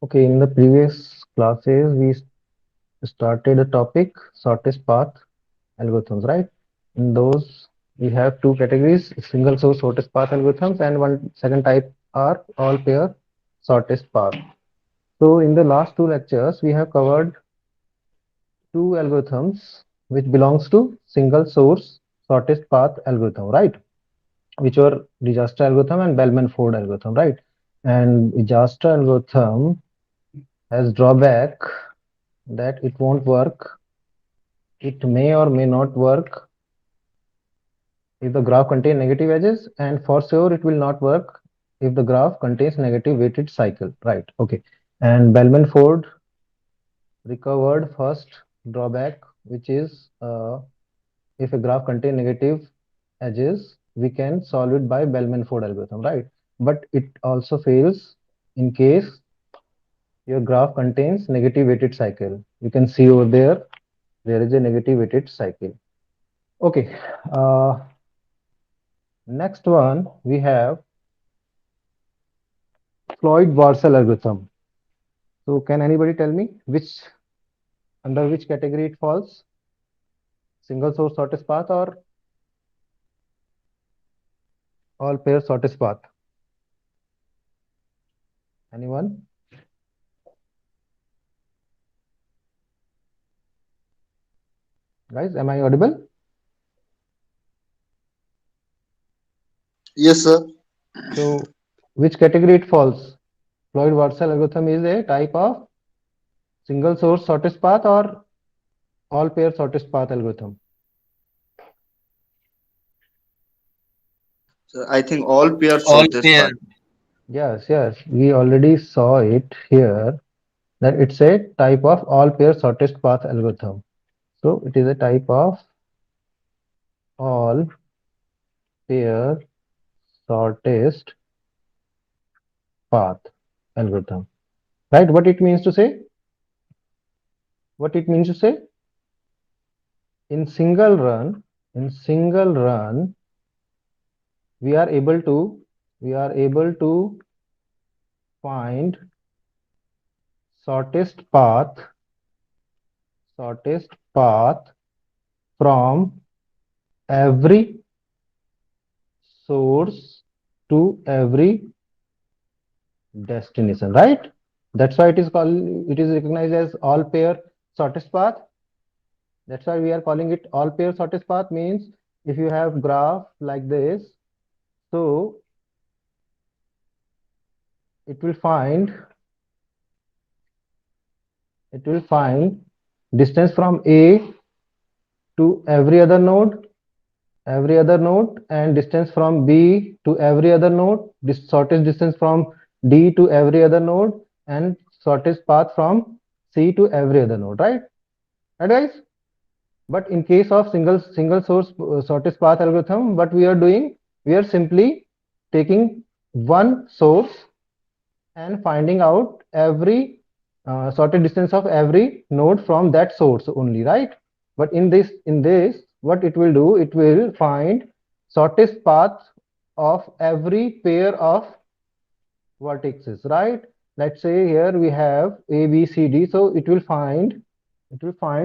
Okay, in the previous classes, we started the topic shortest path algorithms, right? In those, we have two categories, single source shortest path algorithms and one second type are all pair shortest path. So in the last two lectures, we have covered two algorithms which belongs to single source shortest path algorithm, right? Which were Dijkstra algorithm and Bellman-Ford algorithm, right? And Dijkstra algorithm has drawback that it won't work. It may or may not work if the graph contains negative edges, and for sure it will not work if the graph contains negative weighted cycle, right? Okay. And Bellman-Ford recovered first drawback, which is if a graph contains negative edges, we can solve it by Bellman-Ford algorithm, right? But it also fails in case your graph contains negative weighted cycle. You can see over there, there is a negative weighted cycle. Okay, next one we have Floyd-Warshall algorithm. So can anybody tell me which under which category it falls? Single source shortest path or all pair shortest path? Anyone? Guys, am I audible? Yes, sir. So which category it falls? Floyd-Warshall algorithm is a type of single source shortest path or all pair shortest path algorithm? So I think all pair All shortest pair. path. Yes, yes, we already saw it here that it's a type of all pair shortest path algorithm. So it is a type of all pair shortest path algorithm. Right? What it means to say? What it means to say? In single run, in single run, we are able to we are able to find shortest path shortest path from every source to every destination, right? That's why it is recognized as all pair shortest path. That's why we are calling it all pair shortest path. Means if you have graph like this, so it will find it will find distance from A to every other node, and distance from B to every other node, this shortest distance from D to every other node, and shortest path from C to every other node, right? Right, guys? But in case of single source shortest path algorithm, what we are doing, we are simply taking one source and finding out every sorted distance of every node from that source only, right? But in this what it will do, it will find shortest path of every pair of vertices, right? Let's say here we have A, B, C, D. So it will find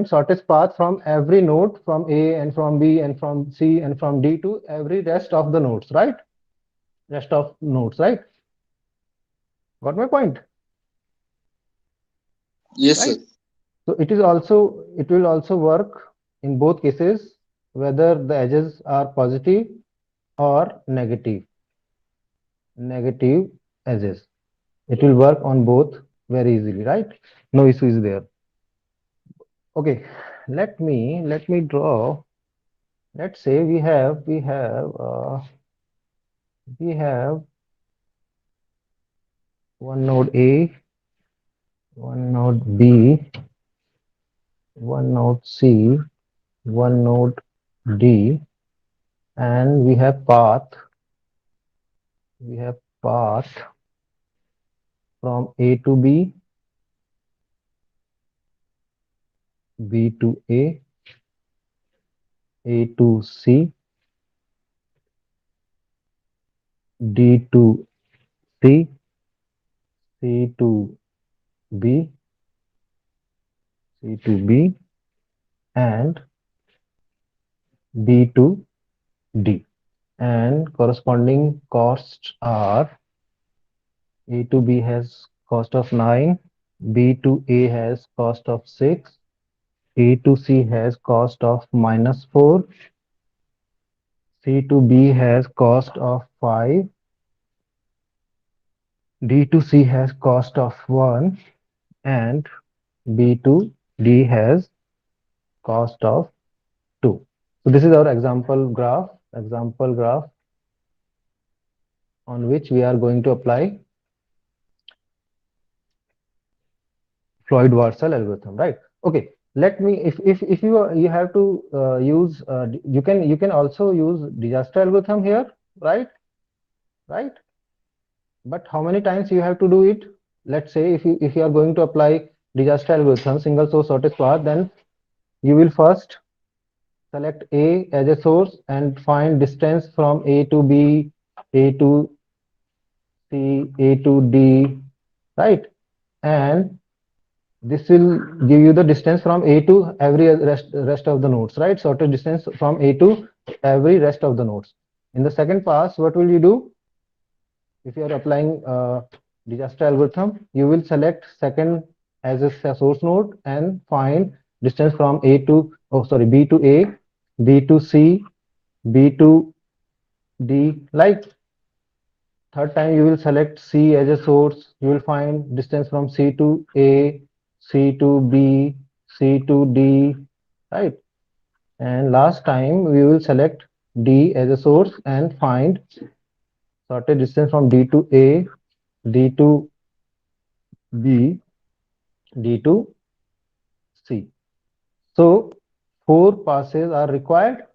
shortest path from every node from A and from B and from C and from D to every rest of the nodes, right? Rest of nodes, right? Got my point, Yes, sir. right? So it will also work in both cases, whether the edges are positive or negative edges. It will work on both very easily, right? No issue is there. Okay, let me draw. Let's say we have one node A, one node B, one node C, one node D, and we have path from A to B, B to A to C, D to C, C to B, C to B, and B to D. And corresponding costs are A to B has cost of 9, B to A has cost of 6, A to C has cost of -4, C to B has cost of 5, D to C has cost of 1, and B to D has cost of 2. So this is our example graph on which we are going to apply Floyd-Warshall algorithm, right? Okay, let me, if you have to use, you can also use Dijkstra algorithm here, right? Right? But how many times you have to do it? Let's say if you are going to apply Dijkstra algorithm, single source shortest path, then you will first select A as a source and find distance from A to B, A to C, A to D, right? And this will give you the distance from A to every rest of the nodes, right? Shortest distance from A to every rest of the nodes. In the second pass, what will you do? If you are applying Dijkstra algorithm, you will select second as a source node and find distance from A to, oh sorry, B to A, B to C, B to D. Like third time you will select C as a source, you will find distance from C to A, C to B, C to D, right? And last time we will select D as a source and find sorted distance from D to A, D to B, D to C. So four passes are required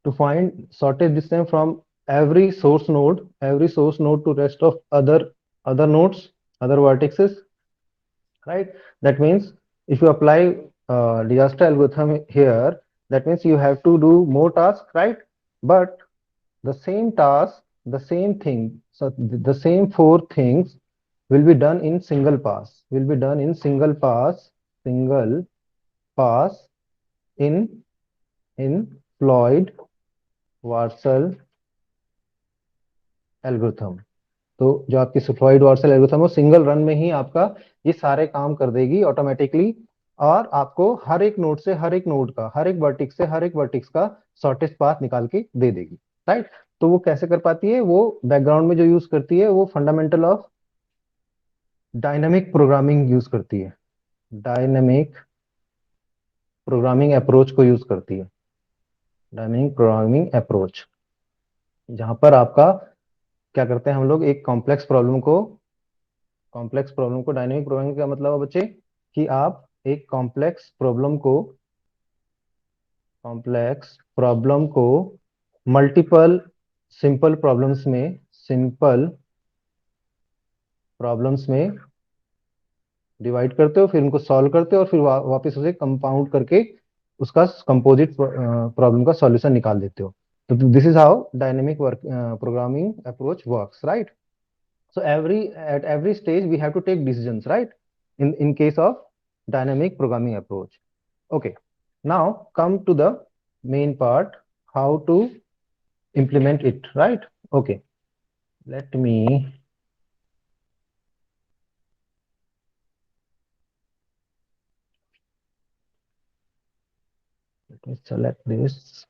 to find sorted distance from every source node to rest of other nodes, other vertices, right? That means if you apply Dijkstra algorithm here, that means you have to do more tasks, right? But the same task, the same thing, so the same four things will be done in single pass, single pass in Floyd Warshall algorithm. तो जो आपकी Floyd Warshall algorithm है single run में ही आपका ये सारे काम कर देगी ऑटोमेटिकली, और आपको हर एक नोड का हर एक वर्टिक्स का शॉर्टेस्ट पाथ निकाल के दे देगी, राइट? तो वो कैसे कर पाती है? वो बैकग्राउंड में जो यूज करती है वो fundamental of dynamic programming use करती है, डायनामिक प्रोग्रामिंग अप्रोच को यूज करती है, डायनामिक प्रोग्रामिंग अप्रोच, जहां पर आपका क्या करते हैं हम लोग, एक कॉम्प्लेक्स प्रॉब्लम को डायनेमिक प्रोग्रामिंग का मतलब है बच्चे कि आप एक कॉम्प्लेक्स प्रॉब्लम को मल्टीपल सिंपल प्रॉब्लम्स में डिवाइड करते हो, फिर उनको सॉल्व करते हो और फिर वापस उसे कंपाउंड करके उसका कंपोजिट प्रॉब्लम का सॉल्यूशन निकाल देते हो। तो this is how dynamic programming approach works, right? So at every stage we have to take decisions, right? In case of dynamic programming approach. Okay. Now come to the main part, how to implement it, right? Okay. Let me select this.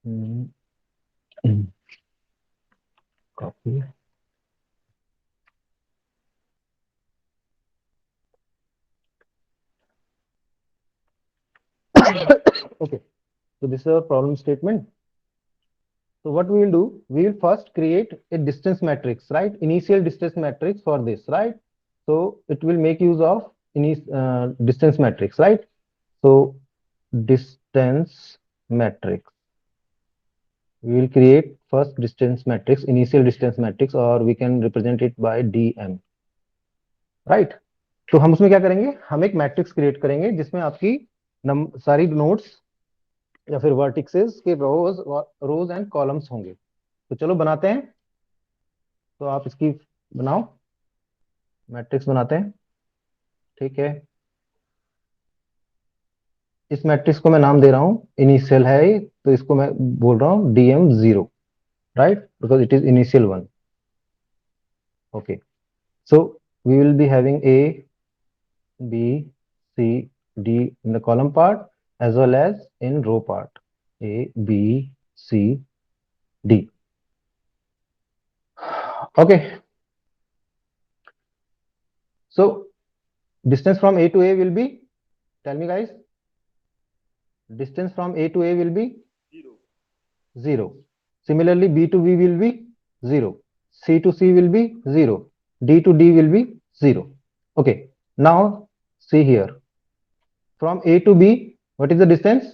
Hmm. Copy. Okay. So this is our problem statement. So what we will do, we will first create a distance matrix, right? Initial distance matrix for this, right? So it will make use of distance matrix, right? So distance matrix, we will create first distance matrix, initial distance matrix, or we can represent it by dm, right? तो हम उसमें क्या करेंगे, हम एक matrix create करेंगे जिसमें आपकी सारी नोड्स या फिर वर्टिसेस के रोज एंड कॉलम्स होंगे। तो चलो बनाते हैं। तो आप इसकी बनाओ, मैट्रिक्स बनाते हैं। ठीक है, इस मैट्रिक्स को मैं नाम दे रहा हूं, इनिशियल है ये, तो इसको मैं बोल रहा हूं DM0, right, because it is initial one. Okay, so we will be having A, B, C, D in the column part as well as in row part. A, B, C, D. Okay, so distance from A to A will be, tell me guys, distance from A to A will be 0. Similarly, B to B will be 0. C to C will be 0. D to D will be 0. Okay, now see here. From A to B, what is the distance?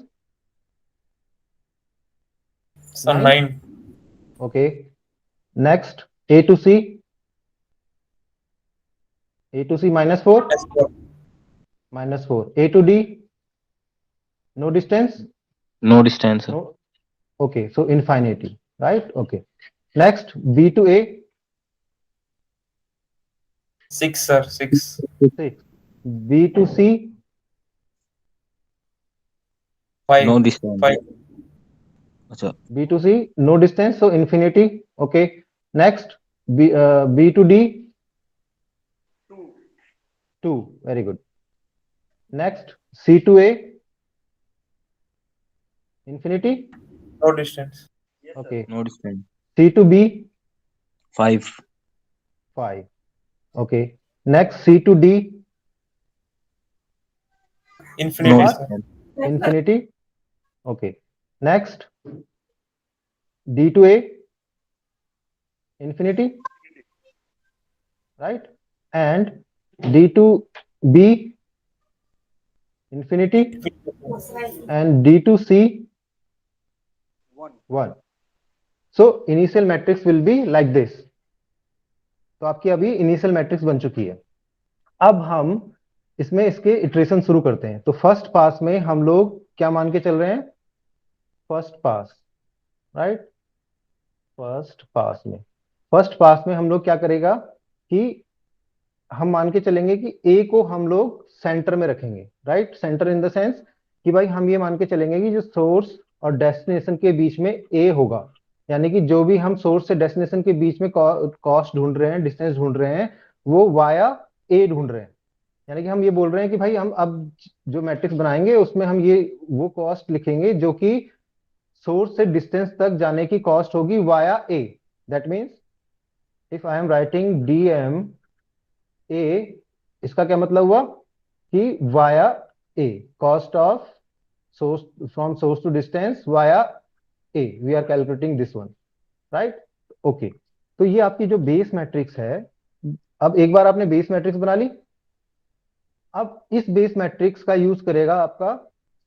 So 9. 9. Okay. Next, A to C. A to C minus 4. Minus 4. Minus 4. A to D. No distance. No distance, sir. No. Okay. So infinity. Right. Okay. Next, B to A. 6, sir. 6. 6. B to C. 5. No distance. 5. Acha. B to C. No distance. So infinity. Okay. Next, B to D. 2. Very good. Next, C to A. Infinity. No distance. Okay. No distance. C to B. 5. 5. Okay. Next, C to D. Infinity, No What? sir. distance. Infinity. Okay. Next, D to A. Infinity. Right. And D to B. Infinity. And D to C. 1. So initial matrix will be like this. तो आपकी अभी initial matrix बन चुकी है। अब हम इसमें इसके इटरेशन शुरू करते हैं। तो फर्स्ट पास में हम लोग क्या मान के चल रहे हैं? First pass, right. First pass में हम लोग क्या करेगा कि हम मान के चलेंगे कि ए को हम लोग सेंटर में रखेंगे, right. Centre in the sense कि भाई हम ये मान के चलेंगे कि जो सोर्स और डेस्टिनेशन के बीच में ए होगा, यानी कि जो भी हम सोर्स से डेस्टिनेशन के बीच में कॉस्ट ढूंढ रहे हैं, डिस्टेंस ढूंढ रहे हैं, वो वाया ए ढूंढ रहे हैं। यानी कि हम ये बोल रहे हैं कि भाई हम अब जो मैट्रिक्स बनाएंगे उसमें हम ये वो कॉस्ट लिखेंगे जो कि सोर्स से डिस्टेंस तक जाने की कॉस्ट होगी via A. That means if I am writing DM A, इसका क्या मतलब हुआ कि via A, cost of source from source to distance via A, we are calculating this one, right. Okay, तो ये आपकी जो बेस मैट्रिक्स है। अब एक बार आपने बेस मैट्रिक्स बना ली, अब इस बेस मैट्रिक्स का यूज करेगा आपका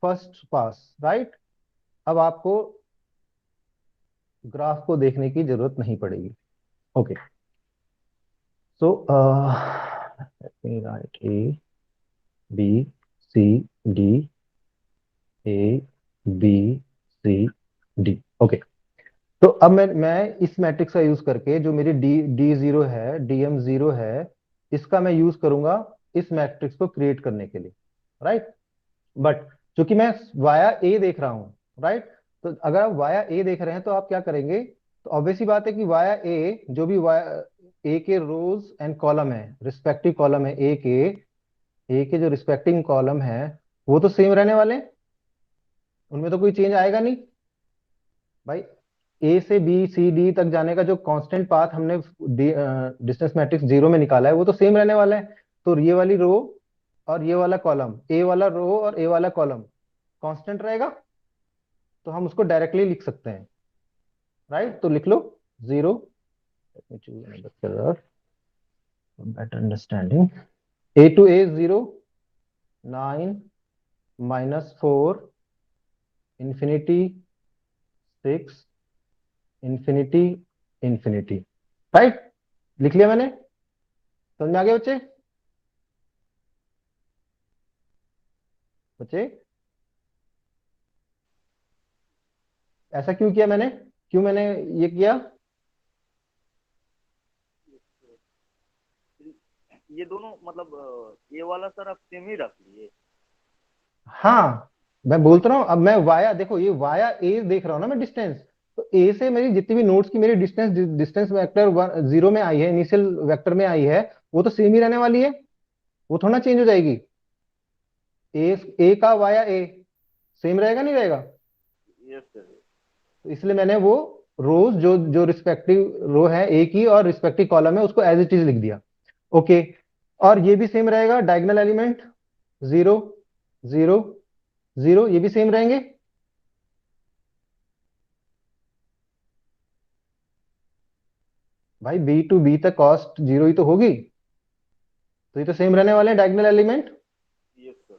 फर्स्ट पास, राइट। अब आपको ग्राफ को देखने की जरूरत नहीं पड़ेगी। Okay, so let me write A, B, C, D, A, B, C, D। Okay, तो अब मैं इस मैट्रिक्स का यूज करके जो मेरी D0 है, DM0 है, इसका मैं यूज करूंगा इस मैट्रिक्स को क्रिएट करने के लिए, राइट। बट चूंकि मैं वाया ए देख रहा हूं, राइट, तो अगर आप वाया ए देख रहे हैं तो आप क्या करेंगे? तो ऑब्वियस ही बात है कि वाया ए जो भी वाया ए के रोज एंड कॉलम है, रिस्पेक्टिव कॉलम है ए के जो रिस्पेक्टिव कॉलम है वो तो सेम रहने वाले हैं, उनमें तो कोई चेंज आएगा नहीं भाई। ए से बी सी डी तक जाने का जो कांस्टेंट पाथ हमने डिस्टेंस मैट्रिक्स 0 में निकाला है वो तो सेम रहने वाला है। तो ये वाली रो और ये वाला कॉलम, ए वाला रो और ए वाला कॉलम कांस्टेंट रहेगा, तो हम उसको डायरेक्टली लिख सकते हैं, राइट। तो लिख लो 0, better understanding. A to A 0, 9 -4, infinity 6, infinity infinity, right. लिख लिया मैंने, समझ में आ गया बच्चे? बच्चे ऐसा क्यों किया मैंने, क्यों मैंने ये किया? ये दोनों मतलब ये वाला सर आप सेम ही रख लिए। हाँ मैं बोलता रहा हूँ, अब मैं वाया, देखो ये वाया ए देख रहा हूँ ना मैं डिस्टेंस, तो ए से मेरी जितनी भी नोड्स की मेरी डिस्टेंस डिस्टेंस वेक्टर 0 में आई है, इनिशियल वेक्टर में आई है, वो तो सेम ही रहने वाली है, वो थोड़ा चेंज हो जाएगी। ए का वाया ए सेम रहेगा नहीं रहेगा? Yes sir. तो इसलिए मैंने वो रोज जो जो रिस्पेक्टिव रो है ए की और रिस्पेक्टिव कॉलम है उसको एज इट इज लिख दिया। ओके, और ये भी सेम रहेगा, डायगोनल एलिमेंट 0 0 0, ये भी सेम रहेंगे। भाई बी टू बी तक कॉस्ट 0 ही तो होगी, तो ये तो सेम रहने वाले हैं डायगोनल एलिमेंट। Yes sir.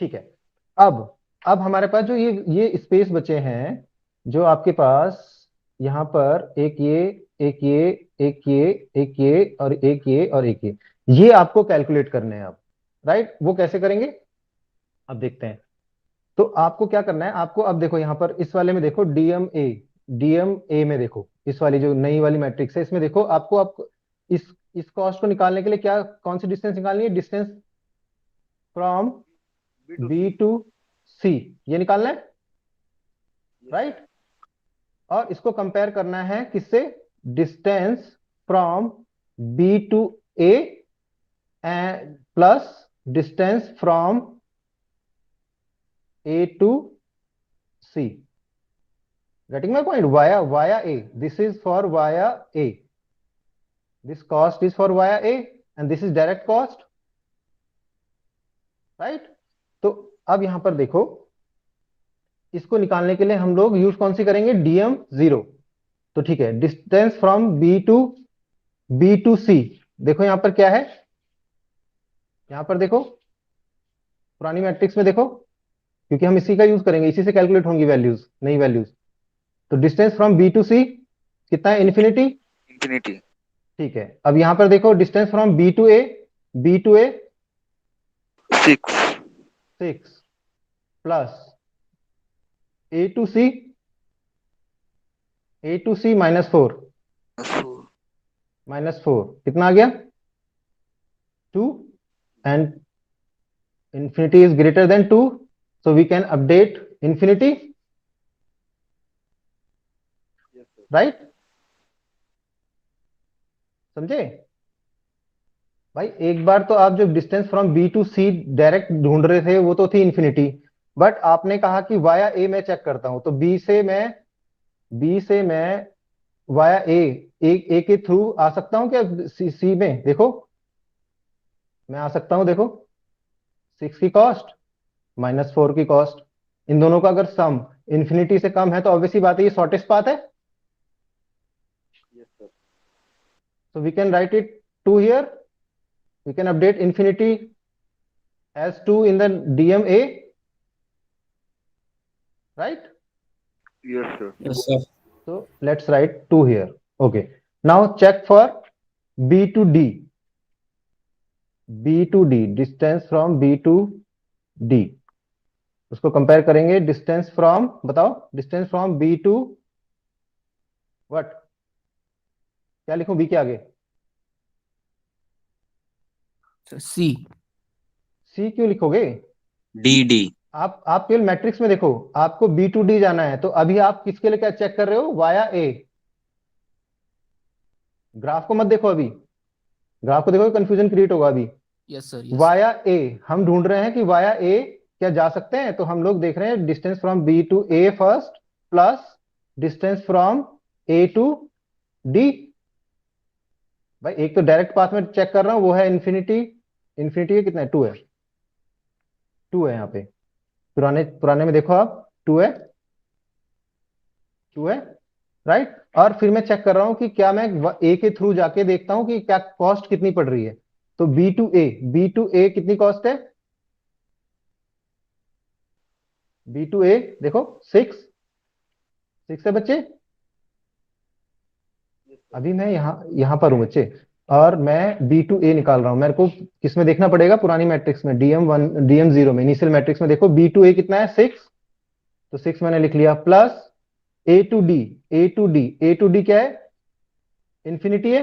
ठीक है, अब हमारे पास जो ये स्पेस बचे हैं, जो आपके पास यहाँ पर एक ये एक ये एक ये एक ये और एक ये और एक ये आपको कैलकुलेट करने हैं अब, राइट? वो कैसे करेंगे अब देखते हैं। तो आपको क्या करना है, आपको अब देखो यहाँ पर इस वाले में देखो डीएम ए में देखो, इस वाली जो नई वाली मैट्रिक्स है इसमें देखो, आपको इस कॉस्ट को निकालने के लिए क्या, कौन सी डिस्टेंस निकालनी है? डिस्टेंस फ्रॉम बी टू सी, ये निकालना है, राइट? और इसको कंपेयर करना है किससे? Distance from B to A and plus distance from A to C. Getting my point? Via A. This is for via A. This cost is for via A, and this is direct cost, right? तो अब यहां पर देखो, इसको निकालने के लिए हम लोग यूज कौन सी करेंगे? डीएम 0। तो ठीक है, डिस्टेंस फ्रॉम बी टू सी, देखो यहां पर क्या है, यहां पर देखो पुरानी मैट्रिक्स में देखो, क्योंकि हम इसी का यूज करेंगे, इसी से कैलकुलेट होंगी वैल्यूज, नई वैल्यूज। तो distance from B to C कितना है? इन्फिनिटी। इंफिनिटी। ठीक है, अब यहां पर देखो distance from B to A 6 6 plus A to C -4 कितना आ गया? 2, and infinity is greater than 2, so we can update infinity, right? समझे भाई? एक बार तो आप जो distance from B to C direct ढूंढ रहे थे वो तो थी इन्फिनिटी, बट आपने कहा कि वाया ए में चेक करता हूं, तो बी से मैं वाया ए के थ्रू आ सकता हूं क्या? सी में देखो, मैं आ सकता हूं, देखो 6 की कॉस्ट -4 की कॉस्ट, इन दोनों का अगर सम इन्फिनिटी से कम है तो ऑब्वियसली बात है ये शॉर्टेस्ट पाथ है। Yes sir. So we can write it 2 here. We can update infinity as 2 in the DMA, right? Yes sir. Yes, sir. So let's write 2 here. Okay. Now check for B to D. B to D, distance from B to D. उसको compare करेंगे, distance from, बताओ, distance from B to what? क्या लिखूं B के आगे? सी। C क्यों लिखोगे? D. आप केवल मैट्रिक्स में देखो, आपको बी टू डी जाना है, तो अभी आप किसके लिए क्या चेक कर रहे हो? वाया ए। ग्राफ को मत देखो, अभी ग्राफ को देखो, कंफ्यूजन क्रिएट होगा अभी। Yes sir. वाया ए हम ढूंढ रहे हैं कि वाया ए क्या जा सकते हैं, तो हम लोग देख रहे हैं distance from B to A first plus distance from A to D. भाई एक तो डायरेक्ट पाथ में चेक कर रहा हूं, वो है इन्फिनिटी। इन्फिनिटी कितना है? 2 है, 2 है यहाँ पे। पुराने में देखो आप, 2 है, 2 है, राइट? और फिर मैं चेक कर रहा हूं कि क्या मैं ए के थ्रू जाके देखता हूं कि क्या कॉस्ट कितनी पड़ रही है। तो बी टू ए कितनी कॉस्ट है? बी टू ए देखो 6 है बच्चे। अभी मैं यहां पर हूं बच्चे, और मैं बी टू ए निकाल रहा हूं। मेरे को किसमें देखना पड़ेगा? पुरानी मैट्रिक्स में, डीएम 0 में, इनिशियल मैट्रिक्स में देखो बी टू ए कितना है? 6। तो 6 मैंने लिख लिया, plus A to D, A to D, A to D क्या है? इंफिनिटी है।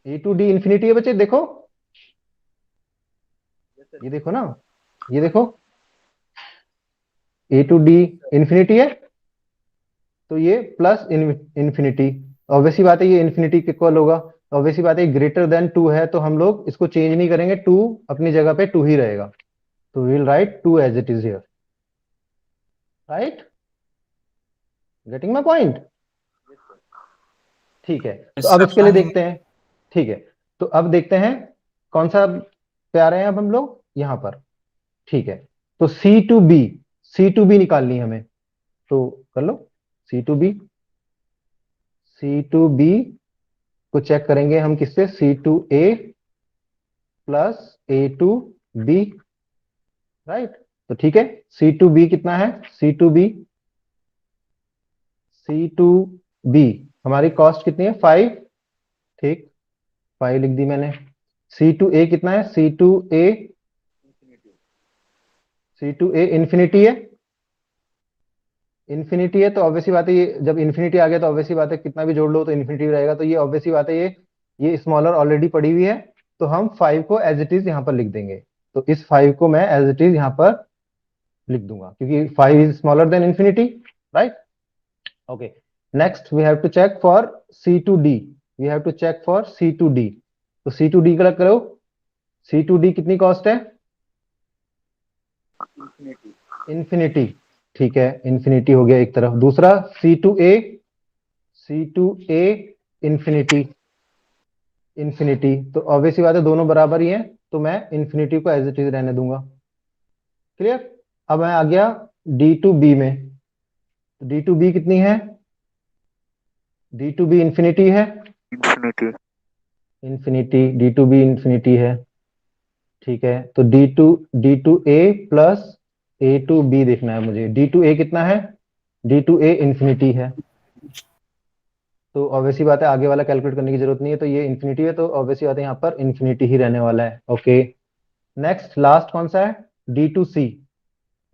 ए टू डी इंफिनिटी है बच्चे, देखो ये देखो ना, ये देखो ए टू डी इंफिनिटी है, तो ये प्लस इंफिनिटी, ऑब्वियसली बात है ये इंफिनिटी के इक्वल होगा, ऑब्वियसली बात है ग्रेटर देन 2 है, तो हम लोग इसको चेंज नहीं करेंगे, 2 अपनी जगह पे 2 ही रहेगा, तो we will write 2 as it is here, right? Getting my point? ठीक है, तो अब इसके लिए देखते हैं। ठीक है, तो अब देखते हैं कौन सा पे आ रहे हैं अब हम लोग यहां पर। ठीक है, तो C to B, C to B निकालनी है हमें, तो कर लो C to B, C to B को चेक करेंगे हम किससे? C to A plus A to B, right? तो ठीक है, सी टू बी कितना है? C to B, C to B हमारी कॉस्ट कितनी है? 5, ठीक, 5 लिख दी मैंने। सी टू ए कितना है? C to A, C to A infinity है, इंफिनिटी है, तो ऑब्वियसली बात है ये जब इंफिनिटी आ गया तो ऑब्वियसली बात है कितना भी जोड़ लो तो इंफिनिटी रहेगा, तो ये ऑब्वियसली बात है ये स्मॉलर ऑलरेडी पड़ी हुई है, तो हम 5 को एज इट इज यहां पर लिख देंगे, तो इस 5 को मैं एज इट इज यहां पर लिख दूंगा क्योंकि 5 is smaller than infinity, right? Okay, next we have to check for C to D, we have to check for C to D, तो सी टू डी का करो, सी टू डी कितनी cost है? इंफिनिटी, ठीक है, infinity हो गया एक तरफ, दूसरा C to A, C to A infinity, infinity, तो ऑब्वियसली बात है दोनों बराबर ही हैं, तो मैं इंफिनिटी को एज इट इज रहने दूंगा, क्लियर? अब मैं आ गया डी टू बी में, तो डी टू बी कितनी है? डी टू बी इंफिनिटी है, infinity, infinity, D to B infinity है, ठीक है, तो D to A plus A to B देखना है मुझे, डी टू ए कितना है? डी टू ए इंफिनिटी है, तो ऑब्वियसली बात है आगे वाला कैलकुलेट करने की जरूरत नहीं है, तो ये इंफिनिटी है, तो ऑब्वियसली बात है यहाँ पर इंफिनिटी ही रहने वाला है, ओके। नेक्स्ट लास्ट कौन सा है? डी टू सी,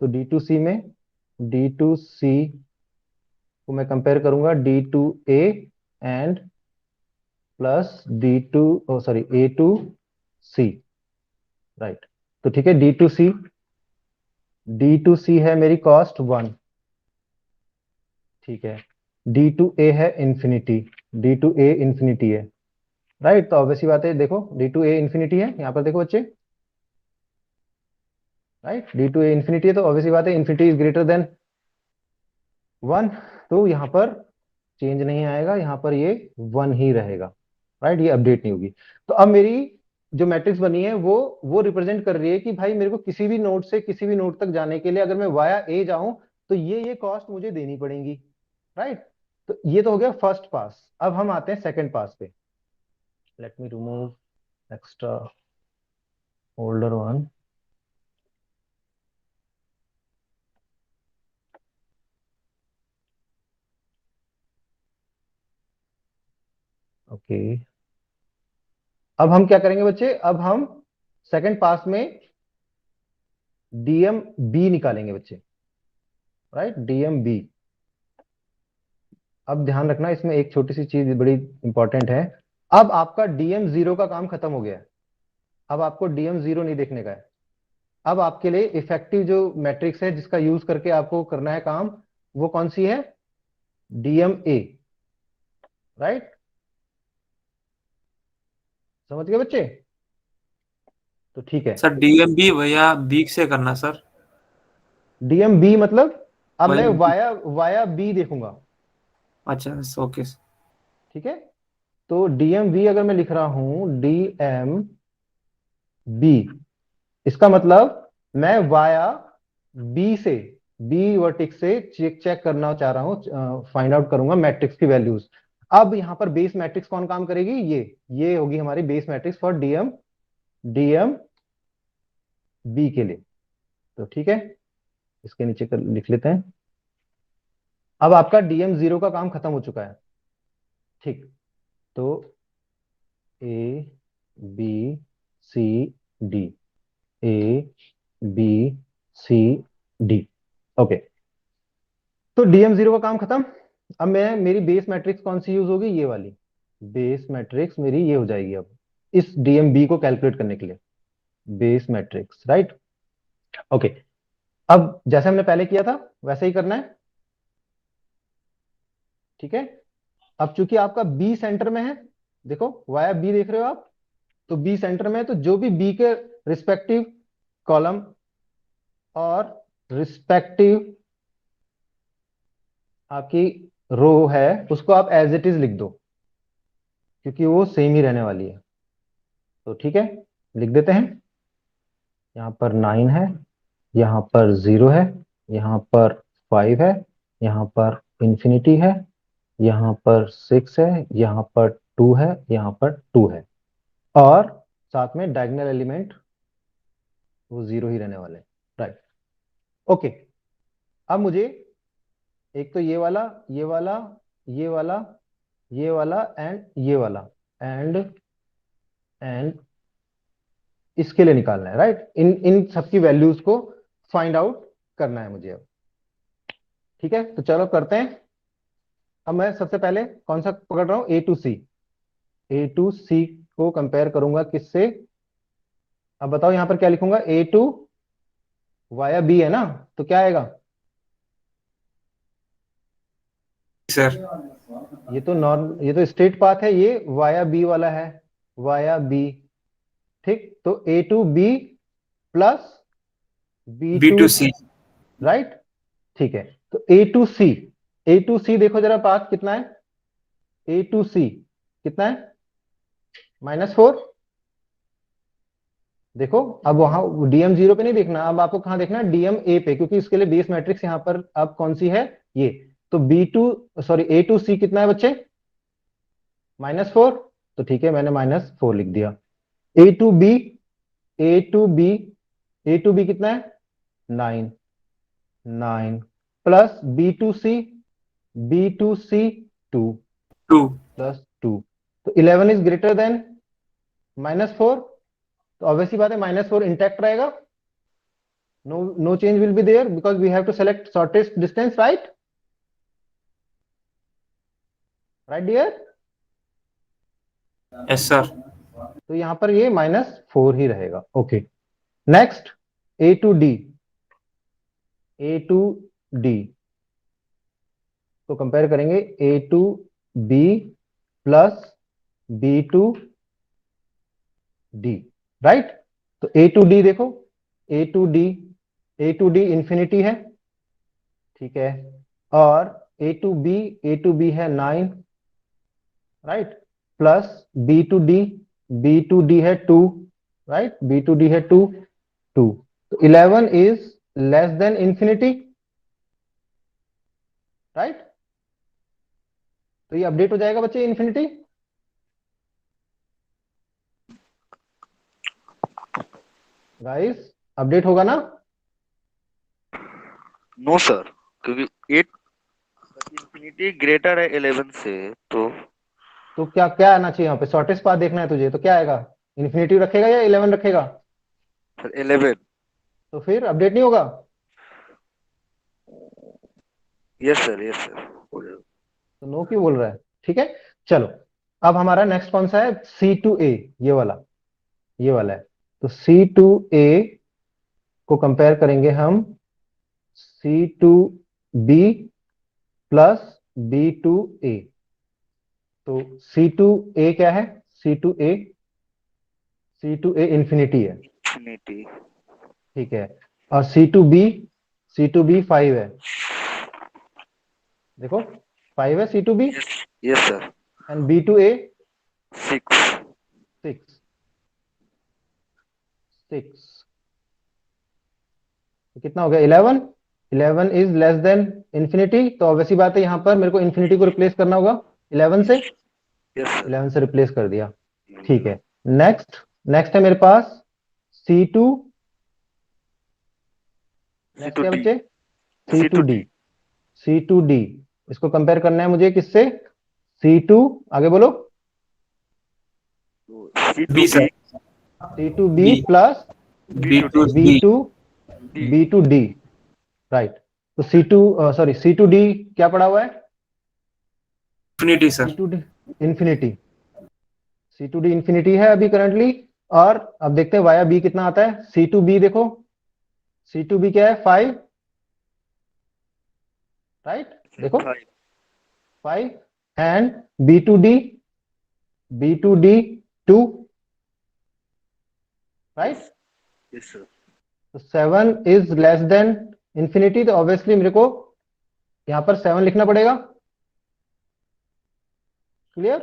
तो डी टू सी में, डी टू सी को मैं कंपेयर करूंगा D to A and plus D to, sorry A to C, right? तो ठीक है, D to C, D to C है मेरी कॉस्ट 1, ठीक है, डी टू ए है infinity, D to A infinity है, राइट? तो ऑब्वियसली बात है देखो डी टू ए इंफिनिटी है, यहाँ पर देखो बच्चे, right? D to A infinity है, तो ऑब्वियसली बात है इंफिनिटी इज ग्रेटर देन 1, तो यहाँ पर चेंज नहीं आएगा, यहाँ पर ये 1 ही रहेगा, राइट? ये अपडेट नहीं होगी। तो अब मेरी जो मैट्रिक्स बनी है वो रिप्रेजेंट कर रही है कि भाई मेरे को किसी भी नोड से किसी भी नोड तक जाने के लिए अगर मैं वाया ए जाऊं तो ये कॉस्ट मुझे देनी पड़ेगी, राइट? तो ये तो हो गया फर्स्ट पास, अब हम आते हैं सेकंड पास पे। Let me remove extra older one, okay. अब हम क्या करेंगे बच्चे? अब हम सेकंड पास में डीएम बी निकालेंगे बच्चे, राइट? DM B. अब ध्यान रखना इसमें एक छोटी सी चीज बड़ी इंपॉर्टेंट है, अब आपका डीएम 0 का काम खत्म हो गया है, अब आपको डीएम 0 नहीं देखने का है, अब आपके लिए इफेक्टिव जो मैट्रिक्स है जिसका यूज करके आपको करना है काम, वो कौन सी है? डीएम ए, राइट? समझ गए बच्चे? तो ठीक है, सर डीएमबी भैया बी से करना सर। डीएम बी मतलब अब मैं वही- वाया बी देखूंगा, अच्छा ओके। ठीक है? तो डीएम बी अगर मैं लिख रहा हूं डीएम बी, इसका मतलब मैं वाया बी से, बी वर्टेक्स से चेक करना चाह रहा हूं, फाइंड आउट करूंगा मैट्रिक्स की वैल्यूज। अब यहां पर बेस मैट्रिक्स कौन काम करेगी? ये होगी हमारी base matrix for DM DM B के लिए, तो ठीक है, इसके नीचे लिख लेते हैं। अब आपका डीएम 0 का काम खत्म हो चुका है, ठीक, तो A B C D, A B C D, okay. तो DM0 का काम खत्म। अब मेरी बेस मैट्रिक्स कौन सी यूज होगी? ये वाली बेस मैट्रिक्स मेरी ये हो जाएगी अब इस DMB को कैलकुलेट करने के लिए, बेस मैट्रिक्स, राइट। ओके, अब जैसे हमने पहले किया था वैसे ही करना है, ठीक है। अब चूंकि आपका B सेंटर में है, देखो वाया B देख रहे हो आप, तो B सेंटर में है, तो जो भी B के रिस्पेक्टिव कॉलम और रिस्पेक्टिव आपकी रो है उसको आप एज इट इज लिख दो, क्योंकि वो सेम ही रहने वाली है। तो ठीक है, लिख देते हैं। यहाँ पर 9 है, यहाँ पर 0 है, यहाँ पर 5 है, यहाँ पर इंफिनिटी है, यहाँ पर 6 है, यहाँ पर 2 है, यहाँ पर 2 है, और साथ में डायगोनल एलिमेंट वो 0 ही रहने वाले, राइट। ओके, अब मुझे एक तो ये वाला, ये वाला, ये वाला, ये वाला एंड ये वाला एंड इसके लिए निकालना है, राइट। इन सबकी वैल्यूज को फाइंड आउट करना है मुझे अब, ठीक है। तो चलो करते हैं। अब मैं सबसे पहले कौन सा पकड़ रहा हूं? A to C को कंपेयर करूंगा किससे? अब बताओ यहां पर क्या लिखूंगा? A2 वाया B है ना, तो क्या आएगा? सर ये तो स्ट्रेट पाथ है, ये वाया B वाला है, वाया B, ठीक। तो A2B प्लस B2C, राइट, ठीक है। तो A2C देखो जरा पाथ कितना है? A2C कितना है? -4। देखो अब वहां DM0 पे नहीं देखना, अब आपको कहां देखना है? DMA पे, क्योंकि इसके लिए बेस मैट्रिक्स यहां पर अब कौन सी है? ये। तो A2C कितना है बच्चे? -4। तो ठीक है, मैंने -4 लिख दिया। A2B कितना है? 9 प्लस B2C 2 2, प्लस 2, तो 11 इज ग्रेटर देन -4। तो ऑब्वियसली बात है -4 इंटैक्ट रहेगा, no change will be there because we have to select shortest distance, right dear. Yes sir. तो यहां पर ये -4 ही रहेगा। Okay, next A to D तो कंपेयर करेंगे A to B plus B to D, right. तो A to D देखो, A to D इंफिनिटी है, ठीक है, और A to B है 9, right, plus B to D है 2, राइट, B to D है 2। तो 11 is less than infinity, right. तो ये अपडेट हो जाएगा बच्चे इंफिनिटी। गाइस अपडेट होगा ना? नो सर, क्योंकि 8 इंफिनिटी ग्रेटर है 11 से, तो क्या क्या आना चाहिए यहाँ पे? शॉर्टेस्ट पाथ देखना है तुझे, तो क्या आएगा? इंफिनिटी रखेगा या 11 रखेगा? सर 11। तो फिर अपडेट नहीं होगा? यस सर, यस सर, हो जाएगा। तो नो क्यों बोल रहा है? ठीक है, चलो। अब हमारा नेक्स्ट कौन सा है? C to A, ये वाला है। तो C to A को कंपेयर करेंगे हम C to B plus B to A। तो C to A क्या है? C to A इंफिनिटी है, इंफिनिटी। ठीक है। और C to B 5 है, देखो 5 है C to B, yes sir. And B to A 6। 6 तो कितना हो गया? 11 इज लेस देन इंफिनिटी, तो ऑब्वियसली बात है यहां पर मेरे को इंफिनिटी को रिप्लेस करना होगा 11 से। Yes sir. 11 से रिप्लेस कर दिया, ठीक है। नेक्स्ट है मेरे पास C2, नेक्स्ट है बच्चे C to D। इसको कंपेयर करना है मुझे किससे? C2, आगे बोलो। B sir, C to B plus B2C, B to D, right. तो C2D क्या पड़ा हुआ है? infinity sir. C2D infinity, C2D infinity है अभी करंटली। और अब देखते हैं वाया बी कितना आता है। C2B देखो, C2B क्या है? 5, राइट? देखो 5 and B2D 2, right? Yes sir. तो 7 इज लेस देन इंफिनिटी, तो ऑब्वियसली मेरे को यहां पर 7 लिखना पड़ेगा। क्लियर?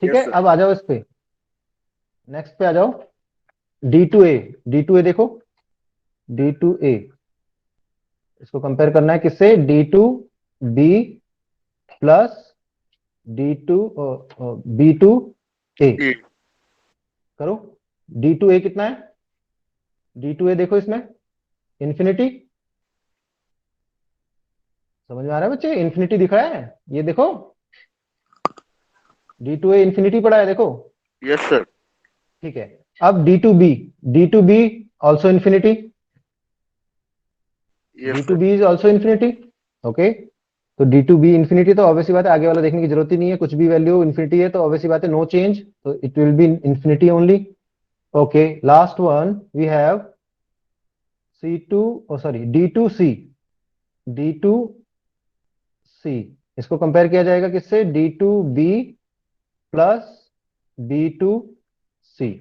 ठीक है, Yes, sir. अब आ जाओ इस पे, नेक्स्ट पे आ जाओ। D2A देखो, D2A इसको कंपेयर करना है किससे? D2B plus B2A A. करो। D2A कितना है? D2A देखो इसमें इंफिनिटी, समझ में आ रहा है बच्चे? इंफिनिटी दिख रहा है, ये देखो D2A इंफिनिटी पड़ा है, देखो। Yes, sir. ठीक है, अब D2B also infinity, Yes, sir. D2B is also infinity. Okay, तो D2B इंफिनिटी, तो ऑब्वियसली बात है आगे वाला देखने की जरूरत ही नहीं है, कुछ भी वैल्यू इंफिनिटी है तो ऑब्वियसली बात है नो चेंज, तो it will be infinity only. Okay, last one we have D2C, इसको कंपेयर किया जाएगा किससे? D2B plus D2C।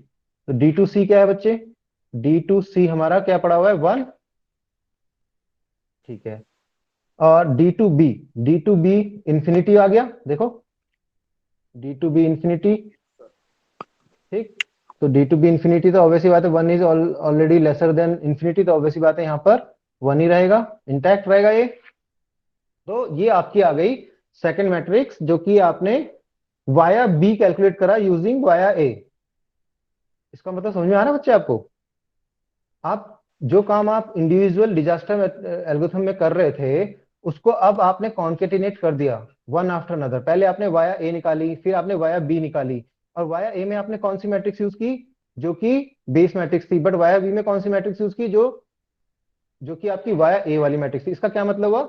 तो D2C क्या है बच्चे? D2C हमारा क्या पड़ा हुआ है? 1, ठीक है। और D2B इंफिनिटी आ गया, देखो D2B इंफिनिटी, ठीक। तो D2B इंफिनिटी, तो ऑब्वियसली बात है 1 is already lesser than infinity, तो ऑब्वियसली बात है यहाँ पर 1 ही रहेगा, इंटैक्ट रहेगा ये। तो ये आपकी आ गई सेकंड मैट्रिक्स, जो कि आपने वाया बी कैलकुलेट करा यूजिंग वाया ए। इसका मतलब समझ में आ रहा है बच्चे आपको? आप जो काम आप इंडिविजुअल डिजास्टर एल्गोरिथम में कर रहे थे, उसको अब आपने कॉन्केटिनेट कर दिया वन आफ्टर अनदर। पहले आपने वाया ए निकाली, फिर आपने वाया बी निकाली, और वाया ए में आपने कौन सी मैट्रिक्स यूज की? जो कि बेस मैट्रिक्स थी। बट वाया बी में कौन सी मैट्रिक्स यूज की? जो कि आपकी वाया ए वाली मैट्रिक्स थी। इसका क्या मतलब हुआ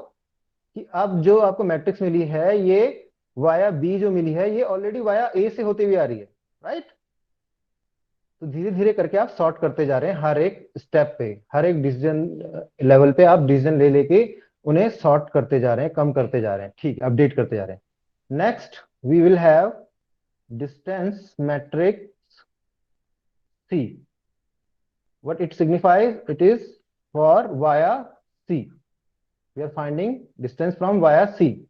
कि अब जो आपको मैट्रिक्स मिली है, ये वाया बी जो मिली है, ये ऑलरेडी वाया ए से होती हुई आ रही है, राइट? तो धीरे धीरे करके आप सॉर्ट करते जा रहे हैं, हर एक स्टेप पे, हर एक डिसीजन लेवल पे आप डिसीजन ले लेके उन्हें सॉर्ट करते जा रहे हैं, कम करते जा रहे हैं, ठीक, अपडेट करते जा रहे हैं। Next we will have distance matrix C. What it signifies? It is for via C, we are finding distance from via C,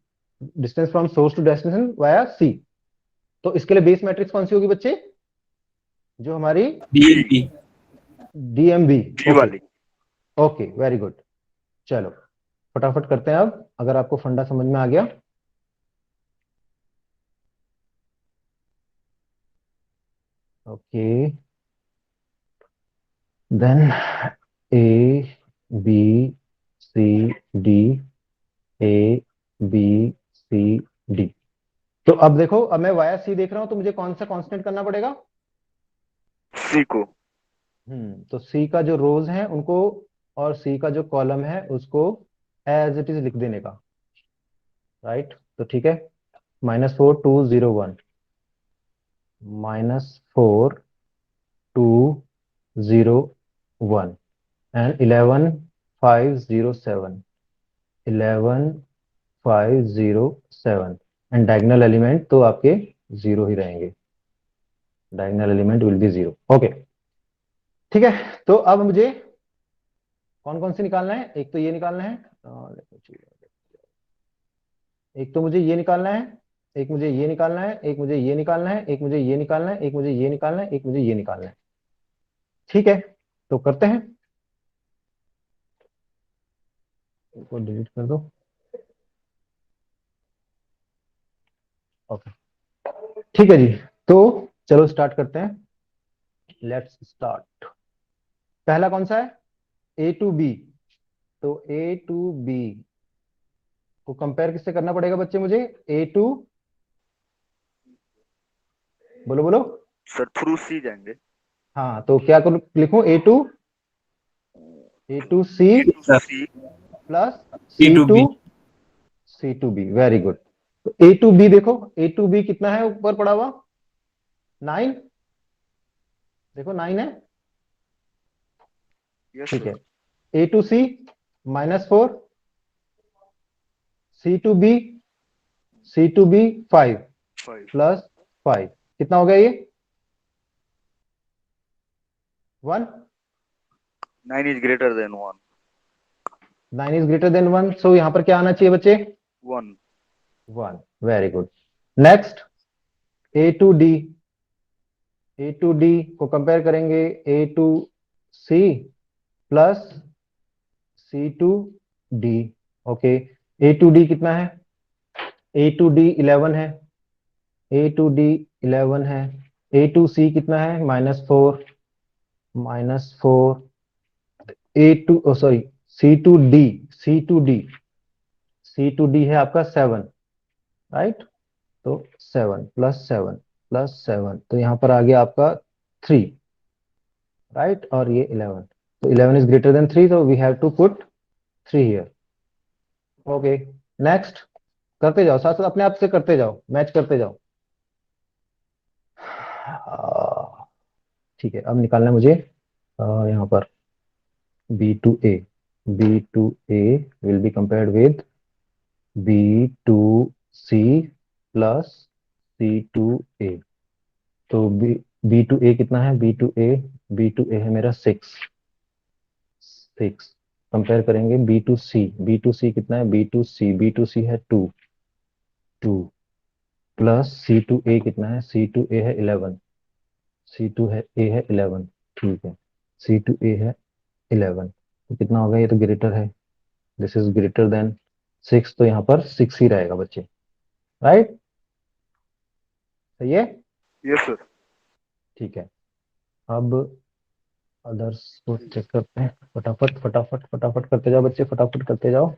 distance from source to destination via C. तो इसके लिए बेस मैट्रिक्स कौन सी होगी बच्चे? जो हमारी DMP. DMB। G वाली। Okay, very good. चलो फटाफट करते हैं अब, अगर आपको फंडा समझ में आ गया। Okay, then ABCD, ABCD। तो अब देखो, अब मैं वाया सी देख रहा हूं, तो मुझे कौन सा कांस्टेंट करना पड़ेगा? C को। तो सी का जो रोज है उनको, और सी का जो कॉलम है उसको एज इट इज लिख देने का, राइट? तो ठीक है, -4 2 0 1, -4 2 0 1 एंड 11 5 0 7, 11 5 0 7, एंड डायगोनल एलिमेंट तो आपके 0 ही रहेंगे, diagonal element will be 0। Okay, ठीक है। तो अब मुझे कौन कौन से निकालना है? एक तो ये निकालना है, एक तो मुझे ये निकालना है, एक मुझे ये निकालना है, एक मुझे ये निकालना है, एक मुझे ये निकालना है, एक मुझे ये निकालना है, एक मुझे ये निकालना है। ठीक है, तो करते हैं, इसको डिलीट कर दो। ओके, ठीक है जी, तो चलो स्टार्ट करते हैं, लेट्स स्टार्ट। पहला कौन सा है? ए टू बी। तो ए टू बी को कंपेयर किससे करना पड़ेगा बच्चे मुझे? ए टू, बोलो बोलो। सर थ्रू C जाएंगे। हाँ, तो क्या करूं, लिखूं? A2C A2C plus C2B C2B, very good. तो A2B देखो, A2B कितना है ऊपर पड़ा हुआ? 9, देखो 9 है, यस ठीक सर है। A2C -4, C2B 5 5 प्लस 5, कितना हो गया ये? 1। 9 is greater than 1 9 is greater than 1, सो यहां पर क्या आना चाहिए बच्चे? 1 1, very good. Next A2D, A2D को कंपेयर करेंगे A2C plus C2D। Okay, A2D कितना है? A2D 11 है, A2D 11 है। A2C कितना है? -4, -4। A2 sorry, C2D, C2D, C2D है आपका 7, राइट? तो 7 प्लस 7 प्लस 7, तो यहां पर आ गया आपका 3, राइट? और ये 11, तो 11 इज ग्रेटर देन 3, तो we have to put 3 here. Okay, next करते जाओ, साथ साथ अपने आप से करते जाओ, मैच करते जाओ। ठीक है, अब निकालना है मुझे यहाँ पर B2A। B2A will be compared with B2C plus C2A। तो B2A कितना है? B2A है मेरा 6, 6 कंपेयर करेंगे B2C। B2C कितना है? B2C है 2, 2 प्लस C2A कितना है? C2A है 11, C2A है 11, ठीक है। C2A है 11, तो कितना होगा? ये तो ग्रेटर है, दिस इज ग्रेटर देन 6, तो यहाँ पर 6 ही रहेगा बच्चे, राइट? सही है, यस सर ठीक है। अब अदर्स को चेक करते हैं, फटाफट फटाफट फटाफट करते जाओ बच्चे, फटाफट करते जाओ।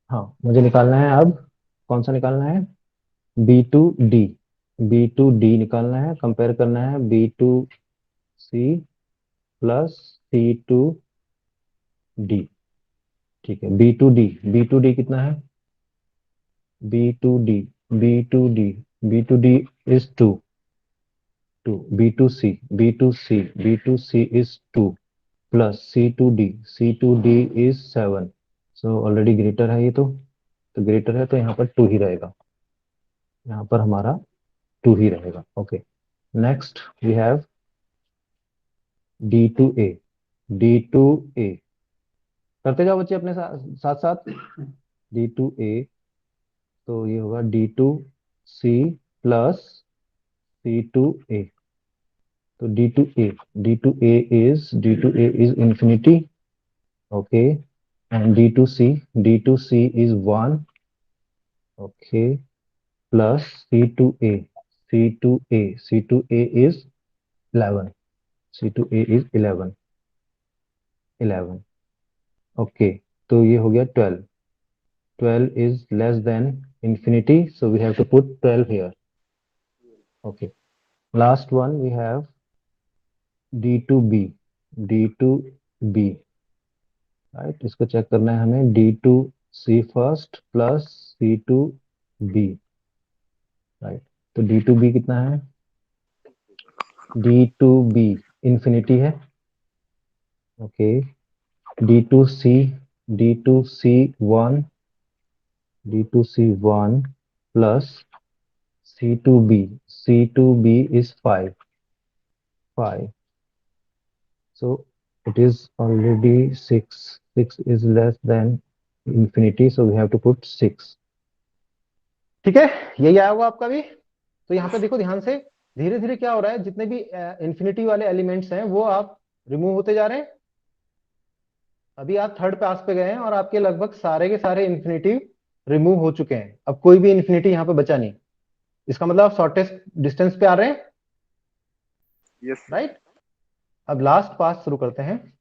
हाँ, मुझे निकालना है अब, कौन सा निकालना है? B2D, B2D निकालना है, कंपेयर करना है B2C प्लस C2D, ठीक है। B2D कितना है? B2D, B2D, B2D is 2, 2, B2C is 2 plus C2D is 7, so already greater है ये तो ग्रेटर है, तो यहाँ पर 2 ही रहेगा, यहाँ पर हमारा 2 ही रहेगा। Okay, next we have D2A। D2A करते जाओ बच्चे अपने साथ साथ। D2A, तो ये होगा D2C प्लस C2A। तो D2A is infinity, okay, and D2C is 1, okay, plus C2A is 11, C2A is 11, 11, okay, तो ये हो गया 12, 12 is less than infinity, so we have to put 12 here, okay। Last one we have D2B, D2B, right? इसको check करना है हमें, D2C first plus C2B, right? तो D2B कितना है? D2B इंफिनिटी है, okay. D2C, D2C1, D2C1 plus C2B, C2B is 5, 5, so it is already 6, 6 is less than infinity, so we have to put 6, ठीक है। यही आया होगा आपका भी। तो यहाँ पे देखो ध्यान से, धीरे धीरे क्या हो रहा है, जितने भी इंफिनिटी वाले एलिमेंट्स हैं वो आप रिमूव होते जा रहे हैं। अभी आप थर्ड पास पे गए हैं और आपके लगभग सारे के सारे इंफिनिटी रिमूव हो चुके हैं, अब कोई भी इंफिनिटी यहाँ पे बचा नहीं। इसका मतलब आप शॉर्टेस्ट डिस्टेंस पे आ रहे हैं, यस राइट? अब लास्ट पास शुरू करते हैं,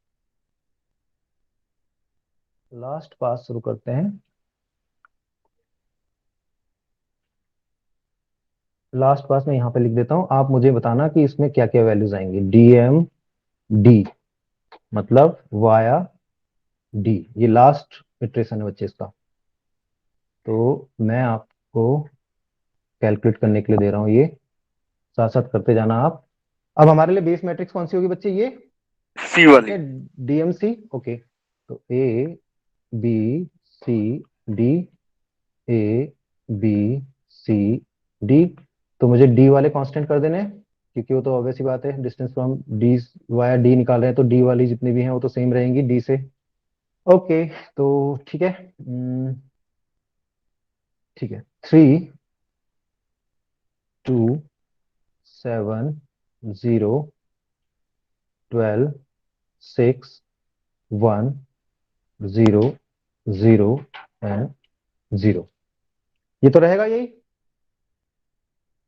लास्ट पास शुरू करते हैं। लास्ट पास में यहाँ पे लिख देता हूँ, आप मुझे बताना कि इसमें क्या क्या वैल्यूज आएंगे। DMD मतलब वाया डी, ये लास्ट इटरेशन है बच्चे इसका। तो मैं आपको कैलकुलेट करने के लिए दे रहा हूँ ये, साथ साथ करते जाना आप। अब हमारे लिए बेस मैट्रिक्स कौन सी होगी बच्चे? ये सी वाली। डीएमसी। ओके, तो A B C D, A B C D. तो मुझे डी वाले कांस्टेंट कर देने हैं, क्योंकि वो तो ऑब्वियस ही बात है, distance from D via D निकाल रहे हैं, तो डी वाली जितनी भी हैं वो तो सेम रहेंगी डी से। ओके, तो ठीक है, ठीक है। 3, 2, 7, 0, 12, 6, 1, 0, 0 एंड 0। ये तो रहेगा यही,